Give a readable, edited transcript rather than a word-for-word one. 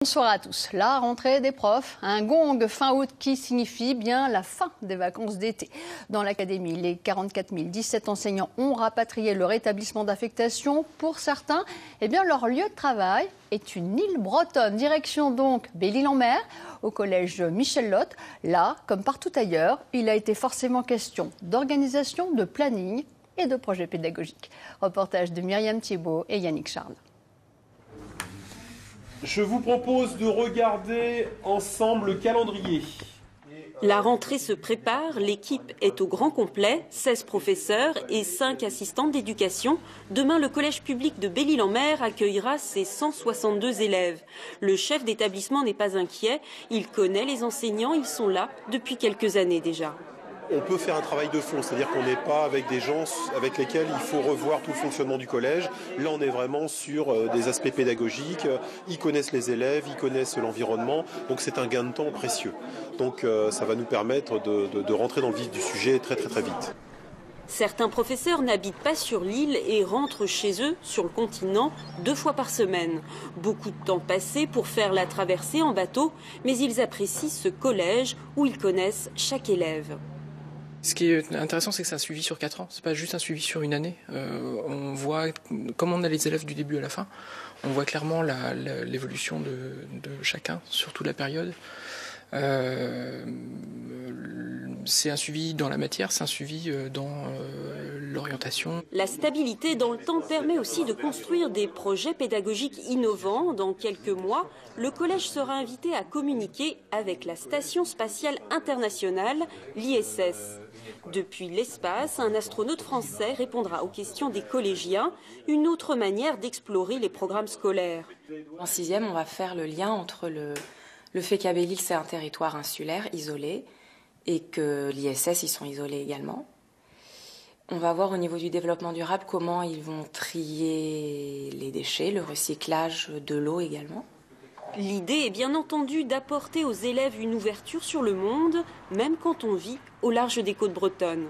Bonsoir à tous. La rentrée des profs, un gong fin août qui signifie bien la fin des vacances d'été. Dans l'académie, les 44 017 enseignants ont rapatrié leur établissement d'affectation. Pour certains, leur lieu de travail est une île bretonne. Direction donc Belle-Île-en-Mer, au collège Michel Lotte. Là, comme partout ailleurs, il a été forcément question d'organisation, de planning et de projets pédagogiques. Reportage de Myriam Thiebaud et Yannick Charles. Je vous propose de regarder ensemble le calendrier. La rentrée se prépare, l'équipe est au grand complet, 16 professeurs et 5 assistantes d'éducation. Demain, le collège public de Belle-Île-en-Mer accueillera ses 162 élèves. Le chef d'établissement n'est pas inquiet, il connaît les enseignants, ils sont là depuis quelques années déjà. On peut faire un travail de fond, c'est-à-dire qu'on n'est pas avec des gens avec lesquels il faut revoir tout le fonctionnement du collège. Là, on est vraiment sur des aspects pédagogiques. Ils connaissent les élèves, ils connaissent l'environnement, donc c'est un gain de temps précieux. Donc ça va nous permettre de rentrer dans le vif du sujet très vite. Certains professeurs n'habitent pas sur l'île et rentrent chez eux, sur le continent, 2 fois par semaine. Beaucoup de temps passé pour faire la traversée en bateau, mais ils apprécient ce collège où ils connaissent chaque élève. Ce qui est intéressant, c'est que c'est un suivi sur 4 ans. C'est pas juste un suivi sur une année. On voit, comme on a les élèves du début à la fin, on voit clairement l'évolution de chacun sur toute la période. C'est un suivi dans la matière, c'est un suivi dans l'orientation. La stabilité dans le temps permet aussi de construire des projets pédagogiques innovants. Dans quelques mois, le collège sera invité à communiquer avec la Station spatiale internationale, l'ISS. Depuis l'espace, un astronaute français répondra aux questions des collégiens, une autre manière d'explorer les programmes scolaires. En 6e, on va faire le lien entre le fait qu'à Belle-Île, c'est un territoire insulaire, isolé, et que l'ISS, ils sont isolés également. On va voir au niveau du développement durable comment ils vont trier les déchets, le recyclage de l'eau également. L'idée est bien entendu d'apporter aux élèves une ouverture sur le monde, même quand on vit au large des côtes bretonnes.